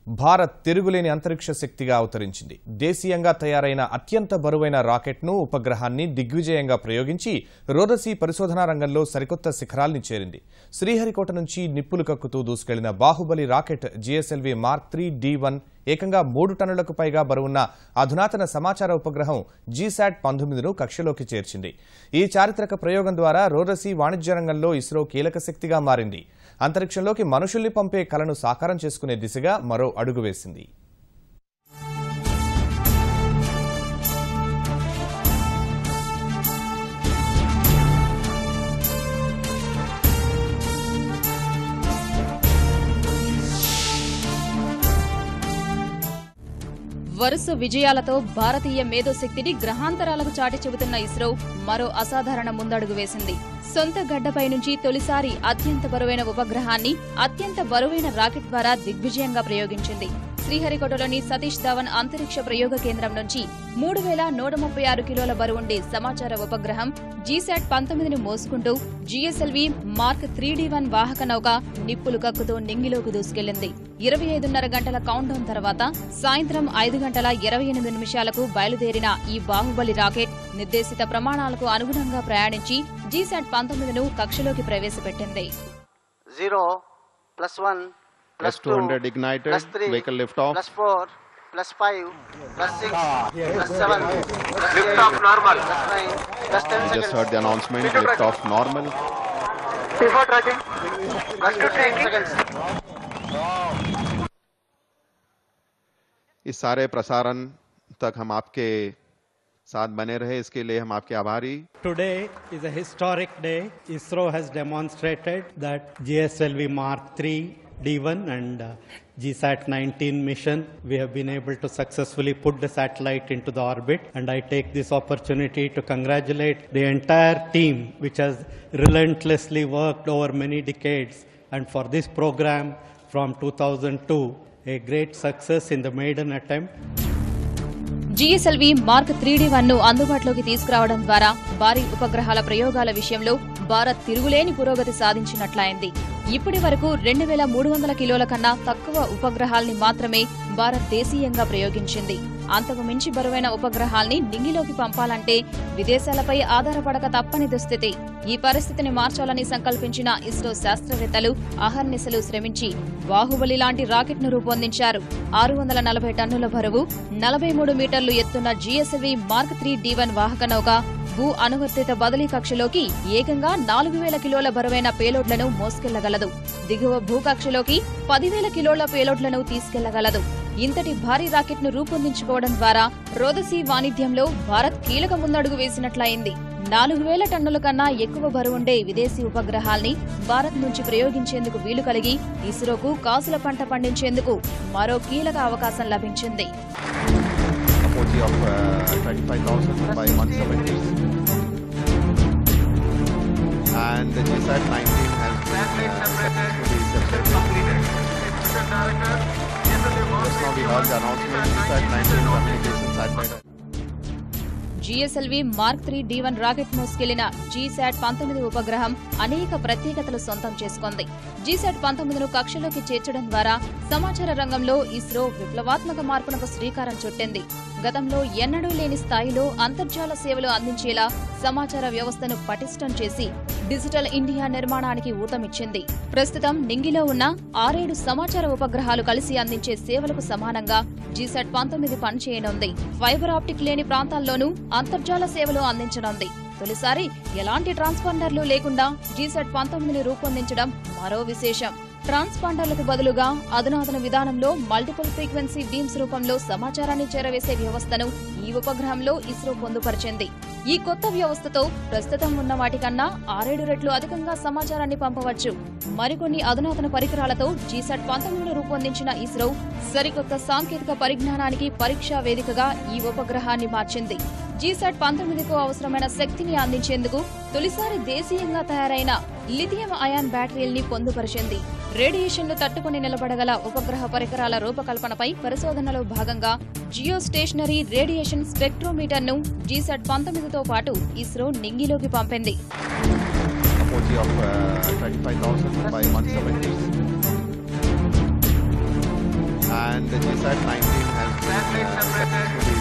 భారత్ తిరుగులేని అంతరిక్ష శక్తిగా అవతరించింది. దేశీయంగా తయారైన అత్యంత బరువైన రాకెట్ను ఉపగ్రహాన్ని దిగ్విజయంగా ప్రయోగించి రోదసీ పరిశోధనా రంగంలో సరికొత్త శిఖరాల్ని చేరింది. శ్రీహరికోట నుంచి నిప్పులు కక్కుతూ దూసుకెళ్లిన Baahubali rocket GSLV mark 3 D1 ఏకంగా 3 టన్నులకు పైగా బరువున్న అధునాతన సమాచార ఉపగ్రహం GSAT-19ను కక్షలోకి చేర్చింది. ఈ చారిత్రక ప్రయోగం ద్వారా రోదసీ వాణిజ్య రంగంలో ఇస్రో కీలక శక్తిగా మారింది. అంతరిక్షంలోకి మనుషుల్ని పంపే కలను సాకారం చేసుకునే దిశగా మరో అడుగు వేసింది. వరుస విజయాలతో భారతీయ మేధోశక్తిని గ్రహాంతరాలకు చాటి చెబుతున్న ఇస్రో మరో అసాధారణ ముందడుగు వేసింది. సొంత గడ్డపై నుంచి తొలిసారి అత్యంత బరువైన ఉపగ్రహాన్ని అత్యంత బరువైన రాకెట్ ద్వారా దిగ్విజయంగా ప్రయోగించింది. శ్రీహరికోటలోని సతీష్ ధావన్ అంతరిక్ష ప్రయోగ కేంద్రం నుంచి 3136 కిలోల బరువుండే సమాచార ఉపగ్రహం GSAT-19ను మోసుకుంటూ జిఎస్ఎల్వి మార్క్ 3 D1 వాహక నౌక నిప్పులు కక్కుతూ నింగిలోకి దూసుకెళ్లింది. 25:30 గంటల కౌంట్డౌన్ తర్వాత సాయంత్రం 5:28 బయలుదేరిన ఈ బాహుబలి రాకెట్ నిర్దేశిత ప్రమాణాలకు అనుగుణంగా ప్రయాణించి GSAT-19ను కక్షలోకి ప్రవేశపెట్టింది. 0 +1 +200 ignited, vehicle lift off. +4 +5 +6 +7 lift off normal +9 +10 seconds. Just heard the announcement, lift off normal. Before tracking +10 seconds. इस सारे प्रसारण तक हम आपके साथ बने रहे, इसके लिए हम आपके आभारी. Today is a historic day. ISRO has demonstrated that GSLV Mark 3 D1 and GSAT-19 mission, we have been able to successfully put the satellite into the orbit, and I take this opportunity to congratulate the entire team which has relentlessly worked over many decades, and for this program from 2002, a great success in the maiden attempt. GSLV mark 3 D1ను అందుబాటులోకి తీసుకురావడం ద్వారా భారీ ఉపగ్రహాల ప్రయోగాల విషయంలో భారత్ తిరుగులేని పురోగతి సాధించినట్లయింది. ఇప్పటి వరకు 2300 కిలోల కన్నా తక్కువ ఉపగ్రహాల్ని మాత్రమే భారత్ దేశీయంగా ప్రయోగించింది. అంతకు మించి బరువైన ఉపగ్రహాల్ని నింగిలోకి పంపాలంటే విదేశాలపై ఆధారపడక తప్పని దుస్థితి. ఈ పరిస్థితిని మార్చాలని సంకల్పించిన ఇస్రో శాస్త్రవేత్తలు అహర్నిశలు శ్రమించి బాహుబలి లాంటి రాకెట్ను రూపొందించారు. 640 టన్నుల బరువు, 43 మీటర్లు ఎత్తున్న జిఎస్ఎల్వి మార్క్ 3 D1 వాహక నౌక భూ అనువర్తిత బదిలీ కక్షలోకి ఏకంగా 4000 కిలోల బరువైన పేలోడ్లను మోసుకెళ్లగలదు. దిగువ భూకక్షలోకి 10,000 కిలోల పేలోడ్లను తీసుకెళ్లగలదు. ఇంతటి భారీ రాకెట్ను రూపొందించుకోవడం ద్వారా రోదసీ వాణిజ్యంలో భారత్ కీలక ముందడుగు వేసినట్లయింది. 4000 టన్నుల కన్నా ఎక్కువ బరువుండే విదేశీ ఉపగ్రహాల్ని భారత్ నుంచి ప్రయోగించేందుకు వీలు కలిగి ఇస్రోకు కాసుల పంట పండించేందుకు మరో కీలక అవకాశం లభించింది. Of 35,000 by 170, and the GSAT-19 has been successfully completed. Just now we heard the announcement, GSAT-19 communication satellite. GSLV mark 3 D1 rocket మోసుకెళ్లిన GSAT-19 ఉపగ్రహం అనేక ప్రత్యేకతలు సొంతం చేసుకుంది. GSAT-19ను కక్షలోకి చేర్చడం ద్వారా సమాచార రంగంలో ఇస్రో విప్లవాత్మక మార్పునకు శ్రీకారం చుట్టింది. గతంలో ఎన్నడూ లేని స్థాయిలో అంతర్జాల సేవలు అందించేలా సమాచార వ్యవస్థను పటిష్టం చేసి డిజిటల్ ఇండియా నిర్మాణానికి ఊతమిచ్చింది. ప్రస్తుతం నింగిలో ఉన్న 6-7 సమాచార ఉపగ్రహాలు కలిసి అందించే సేవలకు సమానంగా GSAT-19 పనిచేయనుంది. ఫైబర్ ఆప్టిక్ లేని ప్రాంతాల్లోనూ అంతర్జాల సేవలు అందించనుంది. తొలిసారి ఎలాంటి ట్రాన్స్పాండర్లు లేకుండా GSAT-19ని రూపొందించడం మరో విశేషం. ట్రాన్స్పాండర్లకు బదులుగా అధునాతన విధానంలో మల్టిపుల్ ఫ్రీక్వెన్సీ బీమ్స్ రూపంలో సమాచారాన్ని చేరవేసే వ్యవస్థను ఈ ఉపగ్రహంలో ఇస్రో పొందుపరిచింది. ఈ కొత్త వ్యవస్థతో ప్రస్తుతం ఉన్న వాటికన్నా 6-7 రెట్లు అధికంగా సమాచారాన్ని పంపవచ్చు. మరికొన్ని అధునాతన పరికరాలతో GSAT-19ను రూపొందించిన ఇస్రో సరికొత్త సాంకేతిక పరిజ్ఞానానికి పరీక్షా వేదికగా ఈ ఉపగ్రహాన్ని మార్చింది. GSAT-19కు అవసరమైన శక్తిని అందించేందుకు తొలిసారి దేశీయంగా తయారైన లిథియం అయాన్ బ్యాటరీల్ని పొందుపరిచింది. రేడియేషన్ను తట్టుకుని నిలబడగల ఉపగ్రహ పరికరాల రూపకల్పనపై పరిశోధనలో భాగంగా జియో స్టేషనరీ రేడియేషన్ స్పెక్ట్రోమీటర్ను GSAT-19తో పాటు ఇస్రో నింగిలోకి పంపింది. Of 35,000 by 170, and GSAT-19 has been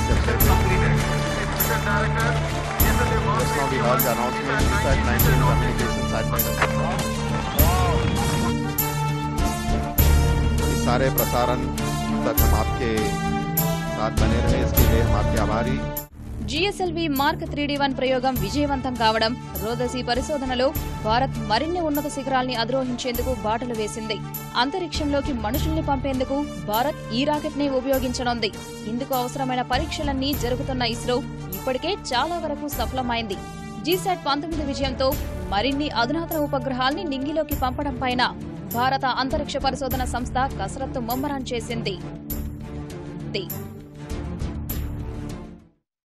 successfully separated. Just now we heard the announcement, GSAT-19 communication satellite. इस सारे प्रसारण तक हम आपके साथ बने रहे, इसके लिए हम आपके आभारी। GSLV మార్క్ 3D1 ప్రయోగం విజయవంతం కావడం రోదసీ పరిశోధనలో భారత్ మరిన్ని ఉన్నత శిఖరాల్ని అధిరోహించేందుకు బాటలు వేసింది. అంతరిక్షంలోకి మనుషుల్ని పంపేందుకు భారత్ ఈ రాకెట్ ని ఉపయోగించనుంది. ఇందుకు అవసరమైన పరీక్షలన్నీ జరుగుతున్న ఇస్రో ఇప్పటికే చాలా వరకు సఫలమైంది. GSAT-19 విజయంతో మరిన్ని అధునాతన ఉపగ్రహాల్ని నింగిలోకి పంపడం పైన భారత అంతరిక్ష పరిశోధన సంస్థ కసరత్తు ముమ్మరం చేసింది.